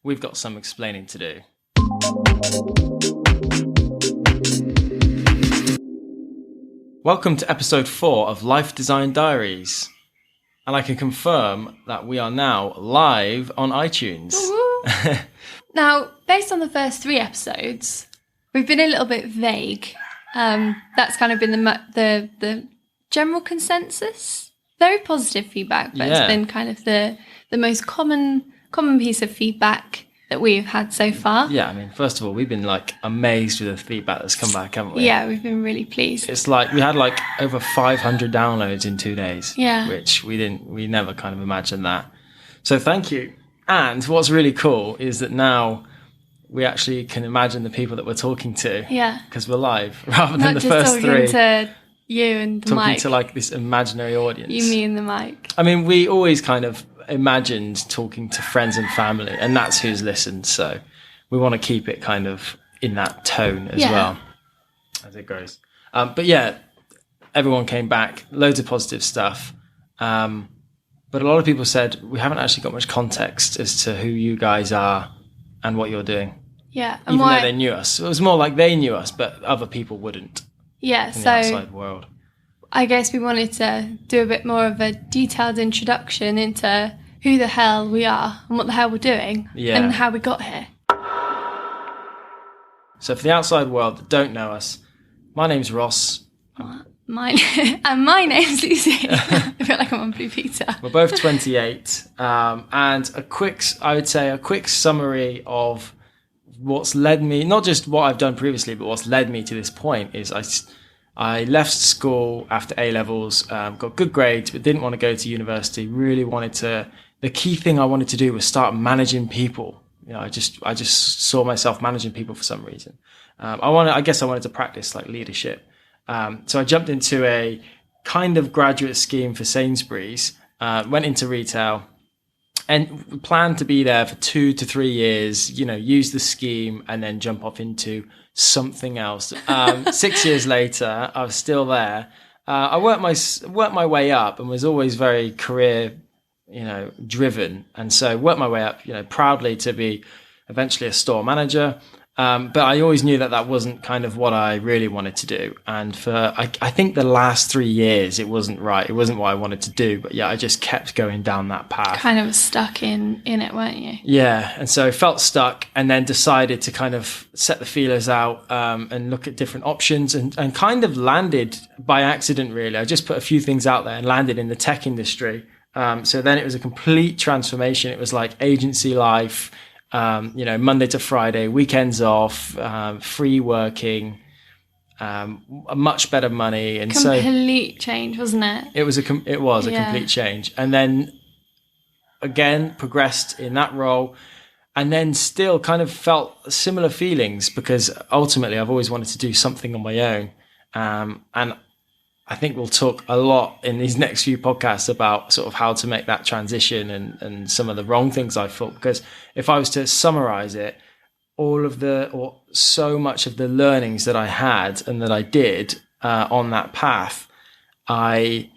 we've got some explaining to do. Welcome to episode 4 of Life Design Diaries. And I can confirm that we are now live on iTunes. Now, based on the first 3 episodes, we've been a little bit vague. That's kind of been the general consensus. Very positive feedback, but It's been kind of the most common piece of feedback that we've had so far. Yeah, I mean, first of all, we've been amazed with the feedback that's come back, haven't we? Yeah, we've been really pleased. It's we had over 500 downloads in 2 days. Yeah. Which we never kind of imagined that. So thank you. And what's really cool is that now we actually can imagine the people that we're talking to. Yeah. Because we're live rather than Not the first 3. Not just talking to you and the mic. Talking to this imaginary audience. You, me and the mic. I mean, we always kind of imagined talking to friends and family, and that's who's listened. So we want to keep it kind of in that tone as well as it goes. But yeah, everyone came back, loads of positive stuff. But a lot of people said we haven't actually got much context as to who you guys are and what you're doing. Yeah. And even though they knew us. It was more like they knew us, but other people wouldn't. Yeah. In the outside world. I guess we wanted to do a bit more of a detailed introduction into who the hell we are and what the hell we're doing and how we got here. So for the outside world that don't know us, my name's Ross. My name's Lucy. I feel like I'm on Blue Peter. We're both 28. And a quick summary of what's led me, not just what I've done previously, but what's led me to this point is I left school after A-levels, got good grades, but didn't want to go to university. Really the key thing I wanted to do was start managing people. You know, I just saw myself managing people for some reason. I guess I wanted to practice leadership. So I jumped into a kind of graduate scheme for Sainsbury's, went into retail and planned to be there for 2 to 3 years, use the scheme and then jump off into something else. 6 years later, I was still there. I worked my way up and was always very career, driven. And so worked my way up, proudly to be eventually a store manager. But I always knew that wasn't kind of what I really wanted to do. And for, I think the last 3 years, it wasn't right. It wasn't what I wanted to do. But yeah, I just kept going down that path. Kind of stuck in it, weren't you? Yeah. And so felt stuck and then decided to kind of set the feelers out and look at different options and kind of landed by accident, really. I just put a few things out there and landed in the tech industry. So then it was a complete transformation. It was like agency life. Monday to Friday, weekends off, free working, much better money, and complete change, wasn't it? It was a complete change, and then again progressed in that role, and then still kind of felt similar feelings because ultimately I've always wanted to do something on my own, and I think we'll talk a lot in these next few podcasts about sort of how to make that transition and some of the wrong things I thought. Because if I was to summarize it, so much of the learnings that I had and that I did on that path, I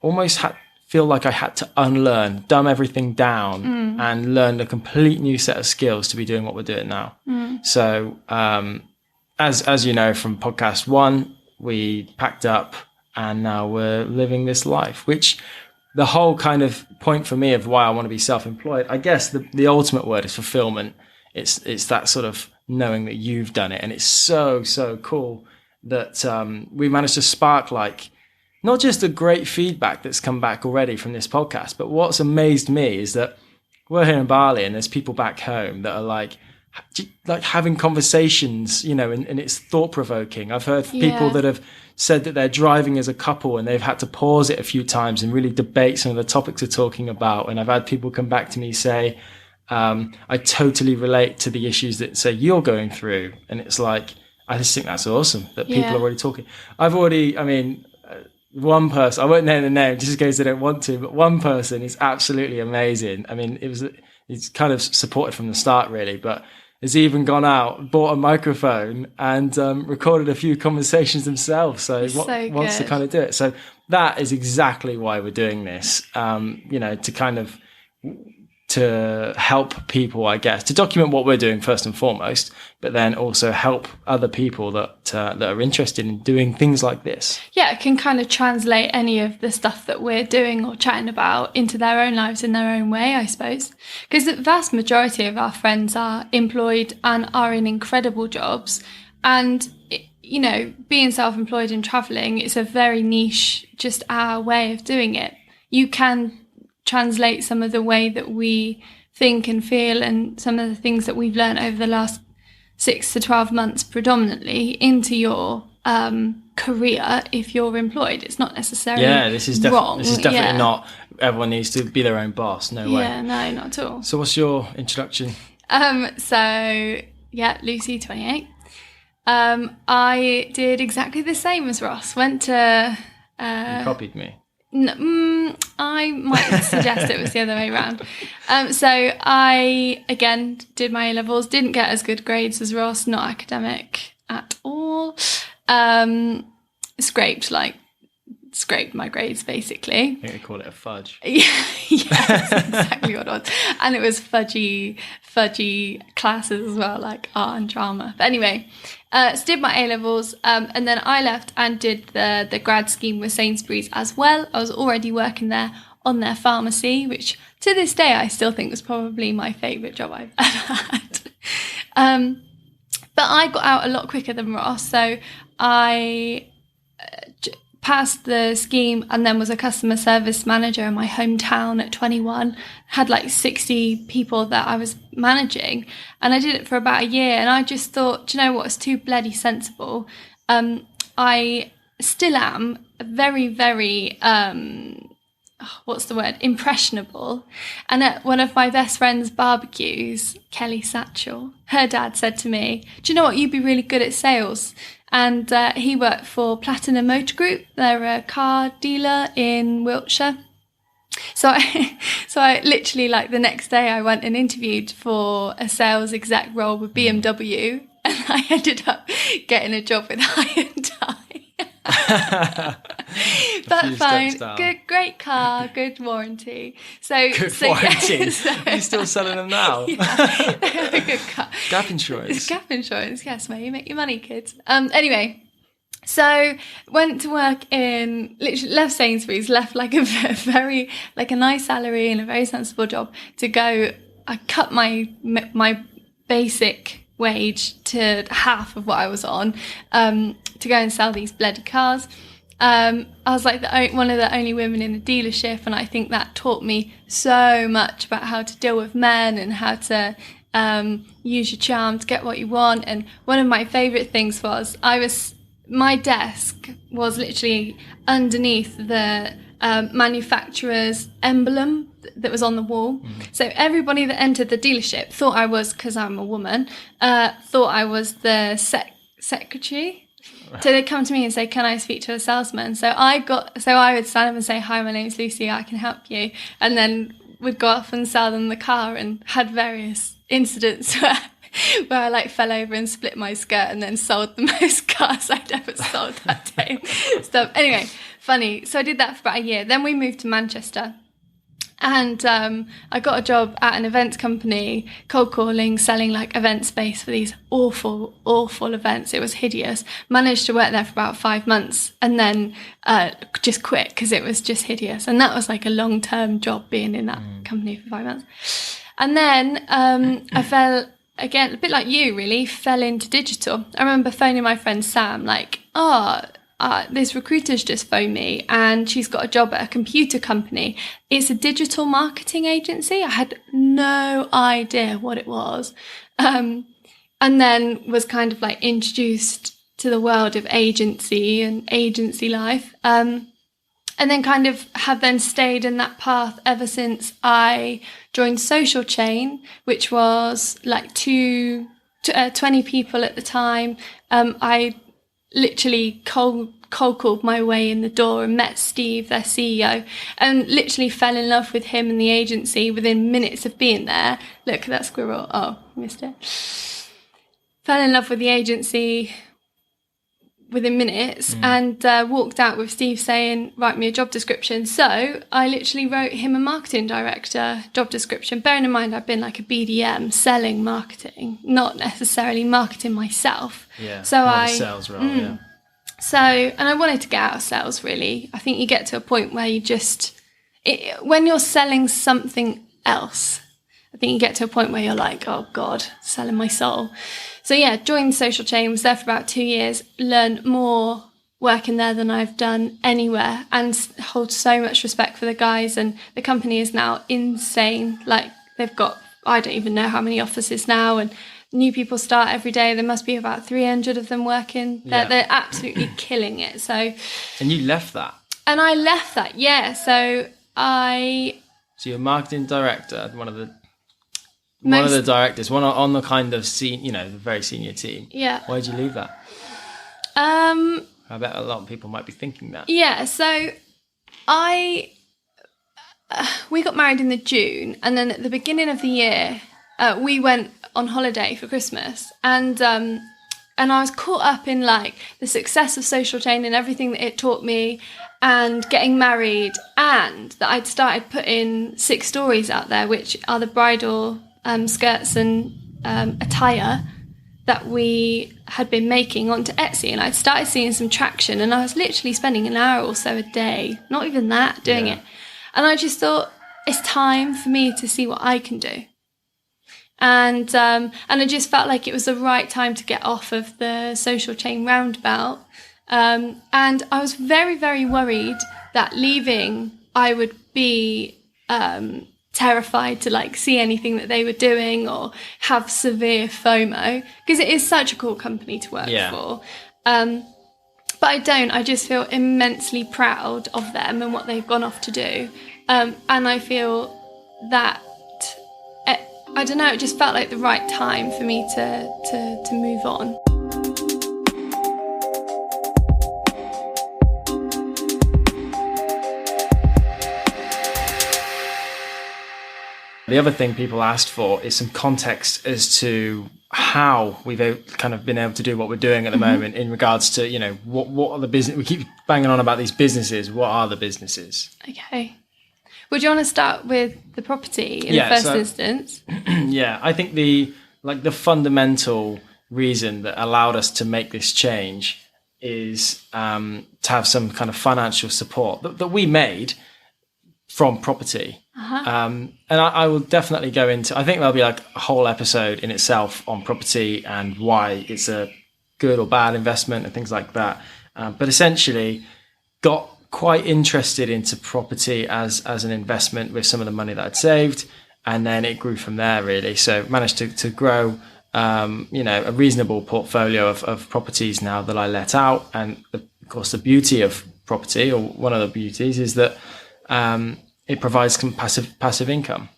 almost feel like I had to unlearn, dumb everything down and learn a complete new set of skills to be doing what we're doing now. So as you know from podcast 1, we packed up and now we're living this life, which the whole kind of point for me of why I want to be self-employed, I guess the ultimate word is fulfillment. It's that sort of knowing that you've done it. And it's so, so cool that we managed to spark not just the great feedback that's come back already from this podcast, but what's amazed me is that we're here in Bali and there's people back home that are like having conversations, and it's thought-provoking. I've heard people that have said that they're driving as a couple and they've had to pause it a few times and really debate some of the topics we're talking about. And I've had people come back to me say, I totally relate to the issues that say you're going through. And it's like, I just think that's awesome that people are already talking. One person, I won't name the name just in case they don't want to, but one person is absolutely amazing. I mean, it's kind of supported from the start really, but has even gone out, bought a microphone and recorded a few conversations themselves. So wants to kind of do it. So that is exactly why we're doing this, to kind of to help people, I guess, to document what we're doing first and foremost, but then also help other people that are interested in doing things like this. Yeah, it can kind of translate any of the stuff that we're doing or chatting about into their own lives in their own way, I suppose. Because the vast majority of our friends are employed and are in incredible jobs. And, you know, being self-employed and travelling, it's a very niche, just our way of doing it. You can translate some of the way that we think and feel and some of the things that we've learned over the last 6 to 12 months predominantly into your career if you're employed. It's not necessarily this is wrong. This is definitely not everyone needs to be their own boss. No way. Yeah, no, not at all. So what's your introduction? Lucy, 28. I did exactly the same as Ross. Went to... you copied me. I might suggest it was the other way around. So I, again, did my A-levels, didn't get as good grades as Ross, not academic at all. Scraped my grades, basically. I think they call it a fudge. Yeah, that's exactly what it was. And it was fudgy classes as well, like art and drama. But anyway, so did my A-levels, and then I left and did the grad scheme with Sainsbury's as well. I was already working there on their pharmacy, which to this day I still think was probably my favourite job I've ever had. But I got out a lot quicker than Ross, so I passed the scheme and then was a customer service manager in my hometown at 21. Had like 60 people that I was managing, and I did it for about a year, and I just thought, do you know what, it's too bloody sensible. I still am very, very impressionable. And at one of my best friend's barbecues, Kelly Satchel, her dad said to me, do you know what, you'd be really good at sales. And he worked for Platinum Motor Group. They're a car dealer in Wiltshire. So I literally, like, the next day I went and interviewed for a sales exec role with BMW, and I ended up getting a job with Hyundai. But fine, good, great car, good warranty. Warranty. Yeah, Are you still selling them now? Yeah, they have a good car. Gap insurance. It's gap insurance, yes, where you make your money, kids. Anyway, so went to work literally left Sainsbury's, left like a very, like a nice salary and a very sensible job to go. I cut my basic wage to half of what I was on, to go and sell these bloody cars. I was like one of the only women in the dealership, and I think that taught me so much about how to deal with men and how to use your charm to get what you want. And one of my favourite things was my desk was literally underneath the manufacturer's emblem that was on the wall. So everybody that entered the dealership thought I was, because I'm a woman, thought I was the secretary. So they'd come to me and say, can I speak to a salesman? So I would stand up and say, hi, my name's Lucy, I can help you. And then would go off and sell them the car, and had various incidents where I like fell over and split my skirt and then sold the most cars I'd ever sold that day. Stuff. Anyway, funny. So I did that for about a year. Then we moved to Manchester. And I got a job at an events company, cold calling, selling like event space for these awful, awful events. It was hideous. Managed to work there for about 5 months and then just quit because it was just hideous. And that was like a long-term job, being in that company for 5 months. And then I fell, again, a bit like you really, fell into digital. I remember phoning my friend Sam like, this recruiter's just phoned me and she's got a job at a computer company. It's a digital marketing agency. I had no idea what it was. And then was kind of like introduced to the world of agency and agency life. And then kind of have then stayed in that path ever since I joined Social Chain, which was like 20 people at the time. I literally cold called my way in the door and met Steve, their CEO, and literally fell in love with him and the agency within minutes of being there. Look at that squirrel. Oh, missed it. Fell in love with the agency. within minutes and walked out with Steve saying, write me a job description. So I literally wrote him a marketing director job description, bearing in mind I've been like a BDM selling marketing, not necessarily marketing myself. Yeah, so not a sales role, yeah. So, and I wanted to get out of sales, really. I think you get to a point where you just, when you're selling something else, I think you get to a point where you're like, oh God, selling my soul. So yeah, joined Social Chain, was there for about 2 years, learned more working there than I've done anywhere, and hold so much respect for the guys. And the company is now insane. Like, they've got, I don't even know how many offices now, and new people start every day. There must be about 300 of them working. They're absolutely killing it. So, and you left that? And I left that, yeah. So you're a marketing director, one of the directors, one on the kind of the very senior team. Yeah. Why did you leave that? I bet a lot of people might be thinking that. Yeah. So we got married in the June, and then at the beginning of the year, we went on holiday for Christmas, and I was caught up in like the success of Social Chain and everything that it taught me, and getting married, and that I'd started putting 6 stories out there, which are the bridal skirts and attire that we had been making onto Etsy, and I'd started seeing some traction, and I was literally spending an hour or so a day, not even that, doing it. And I just thought, it's time for me to see what I can do. And I just felt like it was the right time to get off of the Social Chain roundabout. And I was very, very worried that leaving, I would be terrified to like see anything that they were doing or have severe FOMO, because it is such a cool company to work for. But I don't. I just feel immensely proud of them and what they've gone off to do. And I feel that, I don't know, it just felt like the right time for me to move on. The other thing people asked for is some context as to how we've kind of been able to do what we're doing at the moment in regards to, what are the business, we keep banging on about these businesses. What are the businesses? Okay. Would you want to start with the property in the first instance? Yeah, I think the fundamental reason that allowed us to make this change is to have some kind of financial support that we made from property. And I will definitely go into, I think there'll be like a whole episode in itself on property and why it's a good or bad investment and things like that. But essentially got quite interested into property as an investment with some of the money that I'd saved. And then it grew from there, really. So managed to grow, a reasonable portfolio of properties now that I let out. And of course, the beauty of property, or one of the beauties, is that it provides some passive income.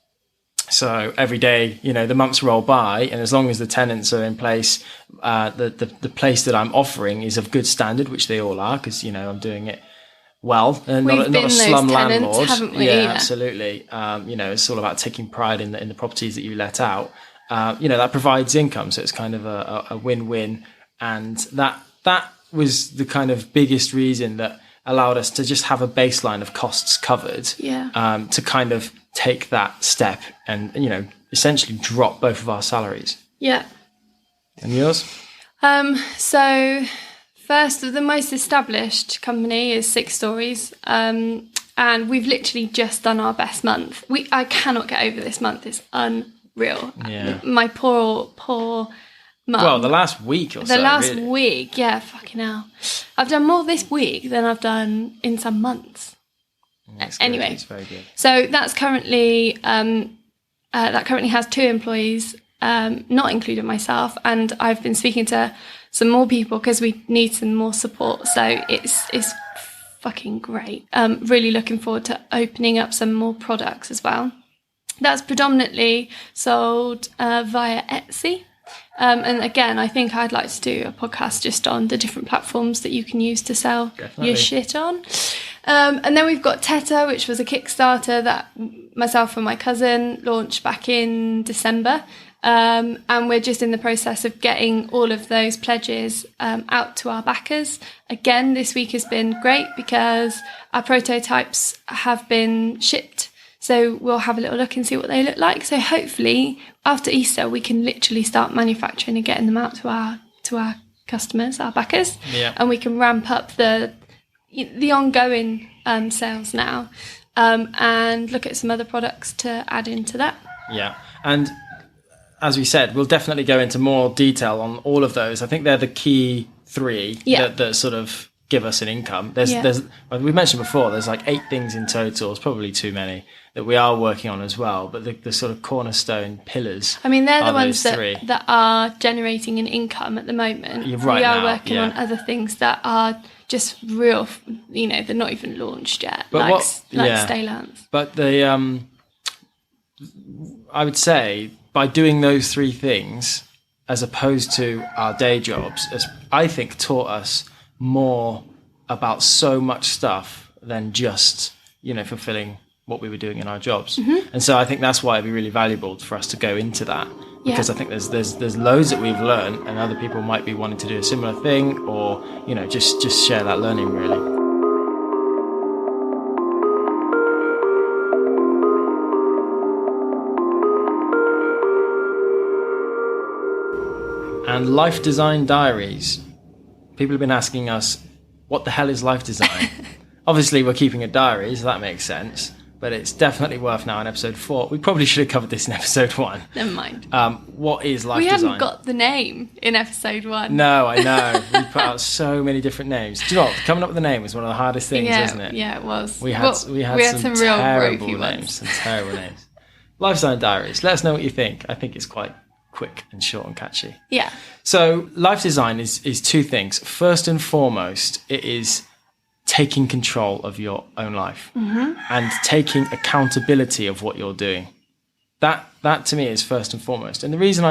So every day, the months roll by, and as long as the tenants are in place, the place that I'm offering is of good standard, which they all are, because I'm doing it well, and not a slum landlord. Haven't we? Yeah, absolutely. It's all about taking pride in the properties that you let out. That provides income, so it's kind of a win-win, and that was the kind of biggest reason that allowed us to just have a baseline of costs covered. To kind of take that step and essentially drop both of our salaries. Yeah. And yours? So first, the most established company is 6 stories, and we've literally just done our best month. I cannot get over this month. It's unreal. Yeah. My poor mum. Well, the last week or so. The last week, yeah, fucking hell. I've done more this week than I've done in some months. Anyway, it's very good. So that's currently has 2 employees, not including myself, and I've been speaking to some more people because we need some more support. So it's fucking great. Really looking forward to opening up some more products as well. That's predominantly sold via Etsy. And again, I think I'd like to do a podcast just on the different platforms that you can use to sell your shit on. And then we've got Teta, which was a Kickstarter that myself and my cousin launched back in December. And we're just in the process of getting all of those pledges out to our backers. Again, this week has been great because our prototypes have been shipped. So we'll have a little look and see what they look like. So hopefully after Easter, we can literally start manufacturing and getting them out to our customers, our backers. Yeah. And we can ramp up the ongoing sales now and look at some other products to add into that. Yeah. And as we said, we'll definitely go into more detail on all of those. I think they're the key three that sort of give us an income. There's we mentioned before, there's like 8 things in total. It's probably too many that we are working on as well. But the sort of cornerstone pillars. I mean, they're the ones that are generating an income at the moment. We are working on other things that are just real, they're not even launched yet, but Stay Lance. But I would say by doing those 3 things, as opposed to our day jobs, I think taught us more about so much stuff than just, fulfilling what we were doing in our jobs. Mm-hmm. And so I think that's why it'd be really valuable for us to go into that, because I think there's loads that we've learned and other people might be wanting to do a similar thing, or, just share that learning really. And Life Design Diaries. People have been asking us, what the hell is life design? Obviously, we're keeping a diary, so that makes sense. But it's definitely worth now in episode 4. We probably should have covered this in episode 1. Never mind. What is life design? We hadn't got the name in episode 1. No, I know. We put out so many different names. Do you know what? Coming up with a name was one of the hardest things, isn't it? Yeah, it was. We had some real terrible names. Some terrible names. Life Design Diaries. Let us know what you think. I think it's quite quick and short and catchy. Yeah. So life design is 2 things. First and foremost, it is taking control of your own life and taking accountability of what you're doing. That to me is first and foremost. And the reason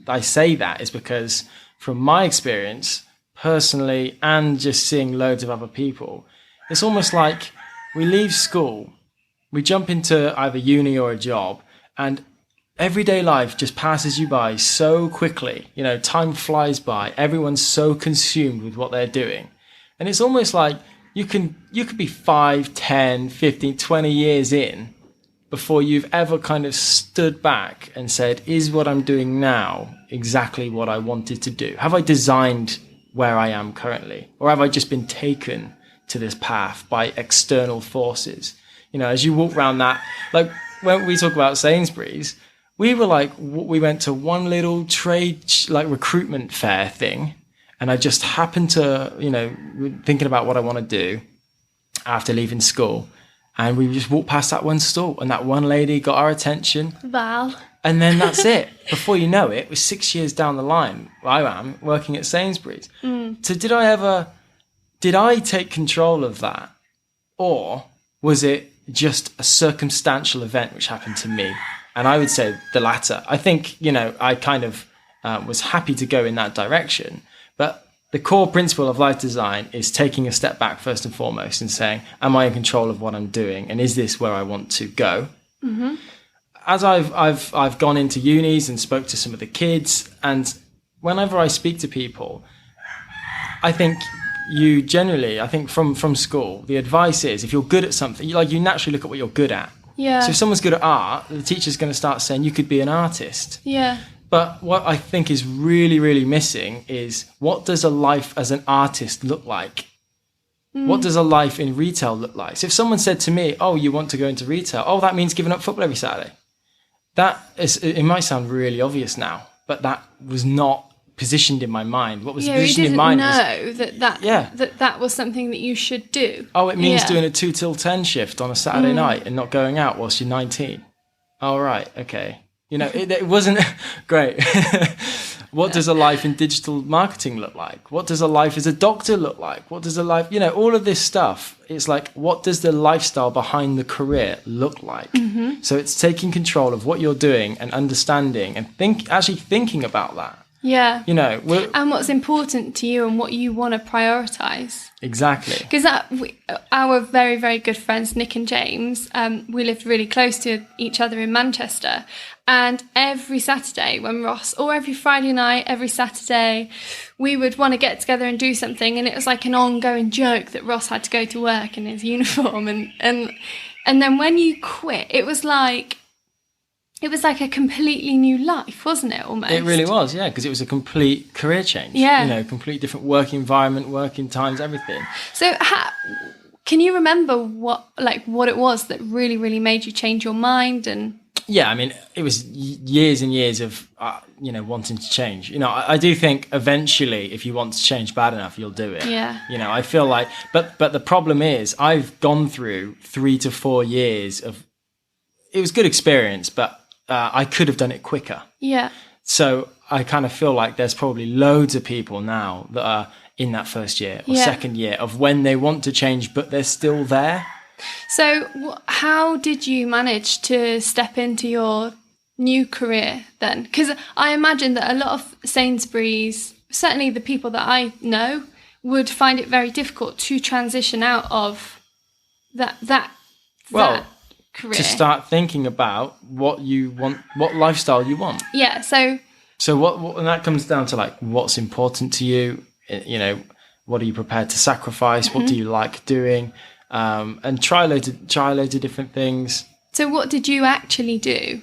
I say that is because from my experience personally and just seeing loads of other people, it's almost like we leave school, we jump into either uni or a job, and everyday life just passes you by so quickly. Time flies by. Everyone's so consumed with what they're doing. And it's almost like you could be 5, 10, 15, 20 years in before you've ever kind of stood back and said, is what I'm doing now exactly what I wanted to do? Have I designed where I am currently? Or have I just been taken to this path by external forces? As you walk around that, like when we talk about Sainsbury's, we went to one little trade, recruitment fair thing. And I just happened to, thinking about what I want to do after leaving school. And we just walked past that one stall and that one lady got our attention. Wow. And then that's it. Before you know it, it was 6 years down the line. I am working at Sainsbury's. So did I take control of that? Or was it just a circumstantial event which happened to me? And I would say the latter. I think, I kind of was happy to go in that direction. But the core principle of life design is taking a step back first and foremost and saying, am I in control of what I'm doing? And is this where I want to go? Mm-hmm. As I've gone into unis and spoke to some of the kids, and whenever I speak to people, I think from school, the advice is if you're good at something, you naturally look at what you're good at. Yeah. So if someone's good at art, the teacher's going to start saying you could be an artist. Yeah. But what I think is really, really missing is, what does a life as an artist look like? What does a life in retail look like? So if someone said to me, oh, you want to go into retail? Oh, that means giving up football every Saturday. It might sound really obvious now, but that was not positioned in my mind. What was positioned in mind was... that was something that you should do. Oh, it means doing a 2 till 10 shift on a Saturday night and not going out whilst you're 19. Oh, right, okay. It wasn't great. What does a life in digital marketing look like? What does a life as a doctor look like? What does a life, all of this stuff. It's like, what does the lifestyle behind the career look like? Mm-hmm. So it's taking control of what you're doing and understanding and thinking about that. Yeah. You know, and what's important to you and what you want to prioritize. Exactly. Because our very, very good friends, Nick and James, we lived really close to each other in Manchester. And every Saturday when Ross, or every Friday night, every Saturday, we would want to get together and do something. And it was like an ongoing joke that Ross had to go to work in his uniform. And then when you quit, it was like a completely new life, wasn't it, almost? It really was, yeah, because it was a complete career change. Yeah. You know, complete different work environment, working times, everything. So can you remember what it was that really, really made you change your mind? And yeah, I mean, it was years and years of, wanting to change. You know, I do think eventually if you want to change bad enough, you'll do it. Yeah. You know, I feel like, but the problem is I've gone through 3 to 4 years of, it was good experience, but I could have done it quicker. Yeah. So I kind of feel like there's probably loads of people now that are in that first year or second year of when they want to change, but they're still there. So how did you manage to step into your new career then? Because I imagine that a lot of Sainsbury's, certainly the people that I know, would find it very difficult to transition out of that career. To start thinking about what you want, what lifestyle you want. Yeah. So what and that comes down to like what's important to you. You know, what are you prepared to sacrifice? What do you like doing? And try loads of different things. So what did you actually do?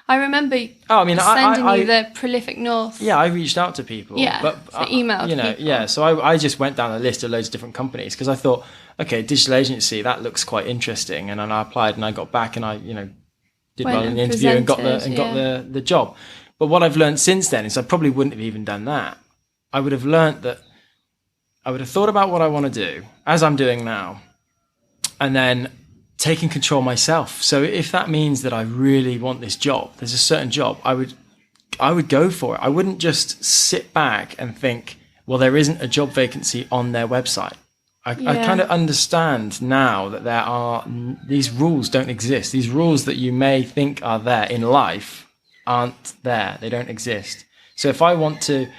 I remember sending you the Prolific North. Yeah, I reached out to people. Yeah, but emailed people. Yeah, so I just went down a list of loads of different companies because I thought, okay, digital agency, that looks quite interesting. And then I applied and I got back and I, did well in the interview and got the job. But what I've learned since then is I probably wouldn't have even done that. I would have learned that I would have thought about what I want to do, as I'm doing now, and then taking control myself. So if that means that I really want this job, there's a certain job, I would go for it. I wouldn't just sit back and think, well, there isn't a job vacancy on their website. I kind of understand now that these rules don't exist. These rules that you may think are there in life aren't there. They don't exist. So if I want to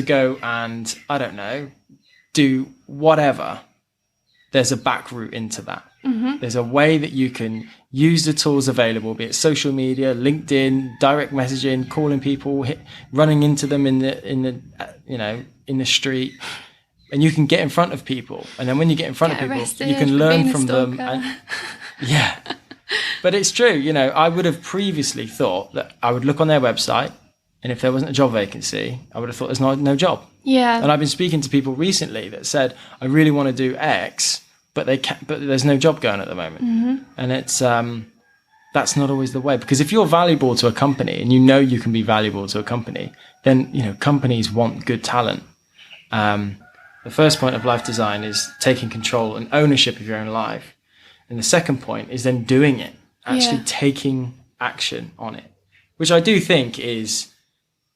go and, I don't know, do whatever, there's a back route into that. Mm-hmm. There's a way that you can use the tools available, be it social media, LinkedIn, direct messaging, calling people, running into them in the street, and you can get in front of people. And then when you get in front of people, you can learn from them. Yeah, but it's true. I would have previously thought that I would look on their website, and if there wasn't a job vacancy, I would have thought there's no job. Yeah. And I've been speaking to people recently that said, I really want to do X, but there's no job going at the moment. Mm-hmm. And it's that's not always the way, because if you're valuable to a company and you can be valuable to a company, then companies want good talent. The first point of life design is taking control and ownership of your own life. And the second point is then doing it, actually taking action on it, which I do think is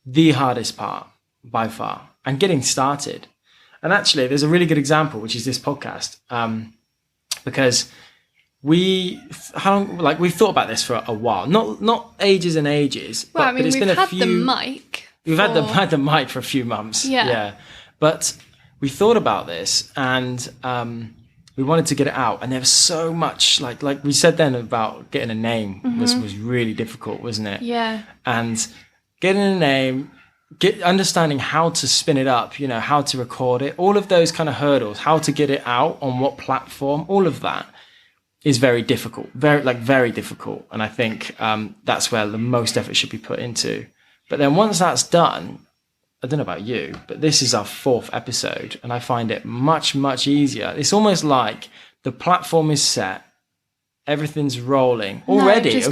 the hardest part by far, and getting started. And actually, there's a really good example, which is this podcast, because we've thought about this for a while, not ages and ages. Well, but it's been a few. The mic. We've had the mic for a few months. Yeah. But we thought about this, and we wanted to get it out, and there was so much, like we said then about getting a name was really difficult, wasn't it? Yeah. And getting a name, understanding how to spin it up, how to record it, all of those kind of hurdles, how to get it out on what platform, all of that is very difficult, very difficult. And I think that's where the most effort should be put into. But then once that's done, I don't know about you, but this is our 4th episode, and I find it much, much easier. It's almost like the platform is set, everything's rolling already.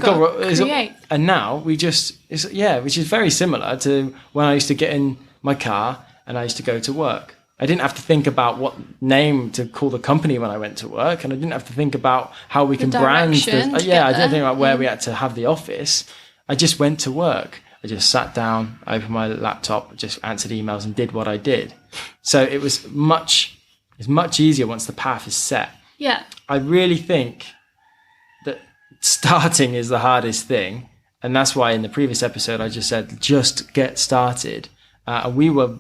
And now which is very similar to when I used to get in my car and I used to go to work. I didn't have to think about what name to call the company when I went to work, and I didn't have to think about how we can brand. I didn't think about where we had to have the office. I just went to work. I just sat down, opened my laptop, just answered emails and did what I did. So it's much easier once the path is set. Yeah. I really think that starting is the hardest thing, And that's why in the previous episode, I just said, just get started. And we were,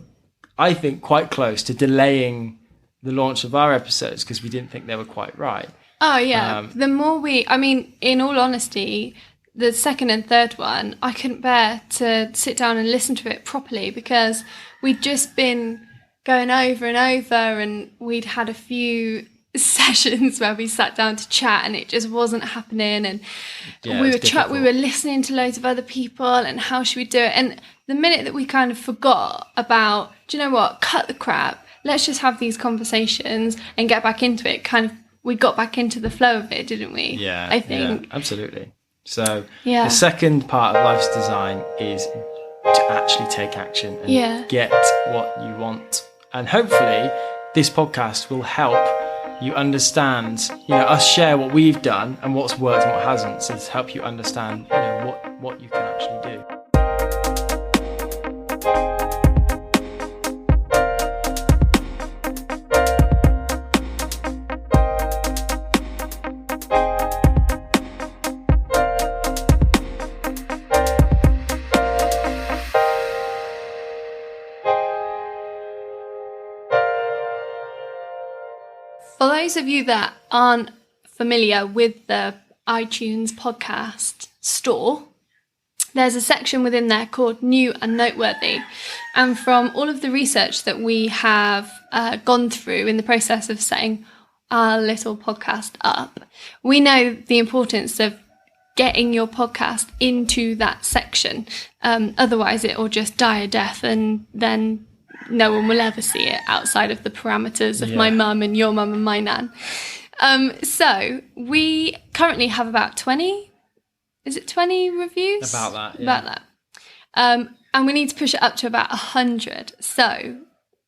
I think, quite close to delaying the launch of our episodes because we didn't think they were quite right. Oh, yeah. The more in all honesty, the second and third one, I couldn't bear to sit down and listen to it properly because we'd just been going over and over, and we'd had a few sessions where we sat down to chat and it just wasn't happening, and we were listening to loads of other people and how should we do it, and the minute that we kind of forgot about, do you know what, cut the crap, let's just have these conversations and get back into it, kind of we got back into the flow of it, didn't we? Yeah, I think. Yeah, absolutely. So the second part of life's design is to actually take action and get what you want. And hopefully this podcast will help you understand, us share what we've done and what's worked and what hasn't. So to help you understand, what you can actually do. For those of you that aren't familiar with the iTunes podcast store, there's a section within there called New and Noteworthy. And from all of the research that we have gone through in the process of setting our little podcast up, we know the importance of getting your podcast into that section. Otherwise, it will just die a death, and then no one will ever see it outside of the parameters of my mum and your mum and my nan. So we currently have about 20 reviews? About that, yeah. About that. And we need to push it up to about 100. So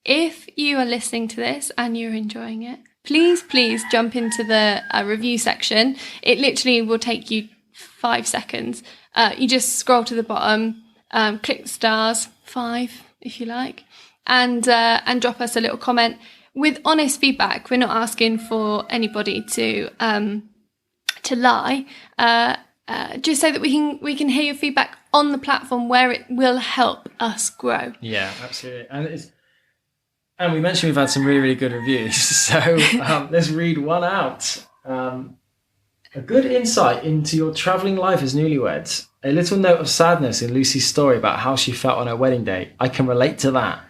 if you are listening to this and you're enjoying it, please jump into the review section. It literally will take you 5 seconds. You just scroll to the bottom, click the stars, 5 if you like, and drop us a little comment with honest feedback. We're not asking for anybody to lie, just so that we can hear your feedback on the platform where it will help us grow. Yeah, absolutely. And we mentioned we've had some really, really good reviews. So let's read one out. A good insight into your travelling life as newlyweds. A little note of sadness in Lucy's story about how she felt on her wedding day. I can relate to that.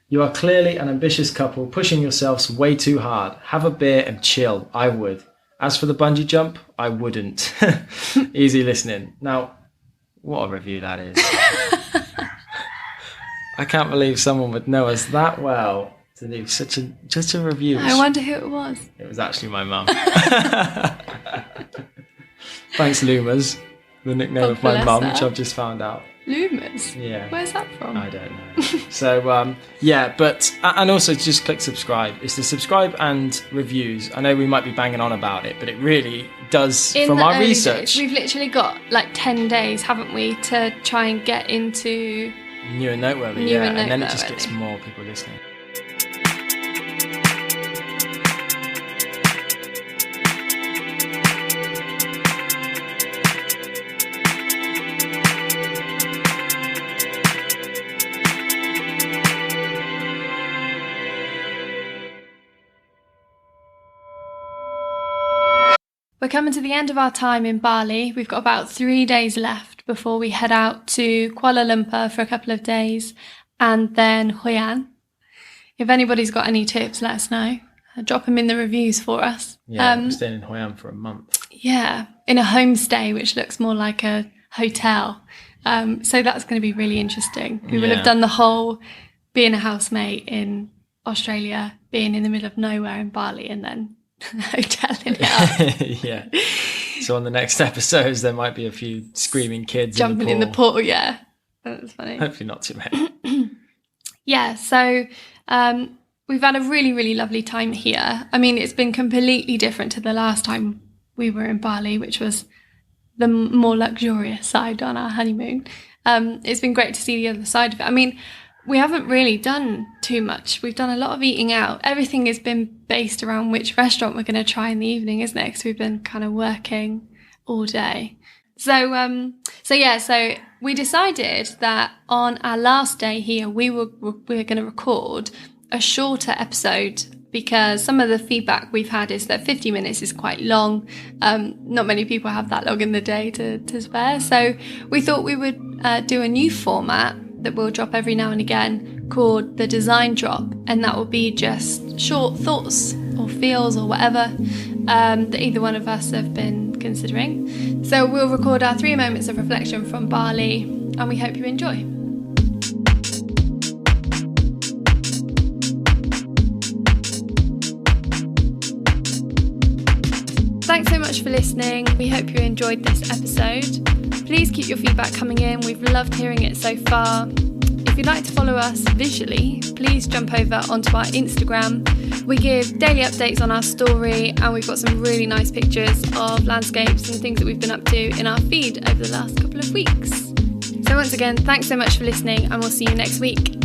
You are clearly an ambitious couple, pushing yourselves way too hard. Have a beer and chill. I would. As for the bungee jump, I wouldn't. Easy listening. Now, what a review that is. I can't believe someone would know us that well to do such a review. I wonder who it was. It was actually my mum. Thanks, Lumas, the nickname of my mum, which I've just found out. Lumas? Yeah. Where's that from? I don't know. So, and also just click subscribe. It's the subscribe and reviews. I know we might be banging on about it, but it really does, from our research. We've literally got like 10 days, haven't we, to try and get into New and Noteworthy, and then it just gets more people listening. We're coming to the end of our time in Bali. We've got about 3 days left before we head out to Kuala Lumpur for a couple of days and then Hoi An. If anybody's got any tips, let us know. Drop them in the reviews for us. Yeah, I'm staying in Hoi An for a month. Yeah, in a homestay, which looks more like a hotel. So that's going to be really interesting. We will have done the whole being a housemate in Australia, being in the middle of nowhere in Bali, and then hoteling it up. Yeah. So on the next episodes, there might be a few screaming kids jumping in the pool. Yeah, that's funny. Hopefully not too many. Yeah. So we've had a really, really lovely time here. I mean, it's been completely different to the last time we were in Bali, which was the more luxurious side on our honeymoon. It's been great to see the other side of it. I mean, we haven't really done too much. We've done a lot of eating out. Everything has been based around which restaurant we're going to try in the evening, isn't it? Because we've been kind of working all day. So we decided that on our last day here, we were going to record a shorter episode, because some of the feedback we've had is that 50 minutes is quite long. Not many people have that long in the day to spare. So we thought we would do a new format that we'll drop every now and again called the Design Drop. And that will be just short thoughts or feels or whatever that either one of us have been considering. So we'll record our 3 moments of reflection from Bali, and we hope you enjoy. Thanks so much for listening. We hope you enjoyed this episode. Please keep your feedback coming in. We've loved hearing it so far. If you'd like to follow us visually, please jump over onto our Instagram. We give daily updates on our story, and we've got some really nice pictures of landscapes and things that we've been up to in our feed over the last couple of weeks. So once again, thanks so much for listening, and we'll see you next week.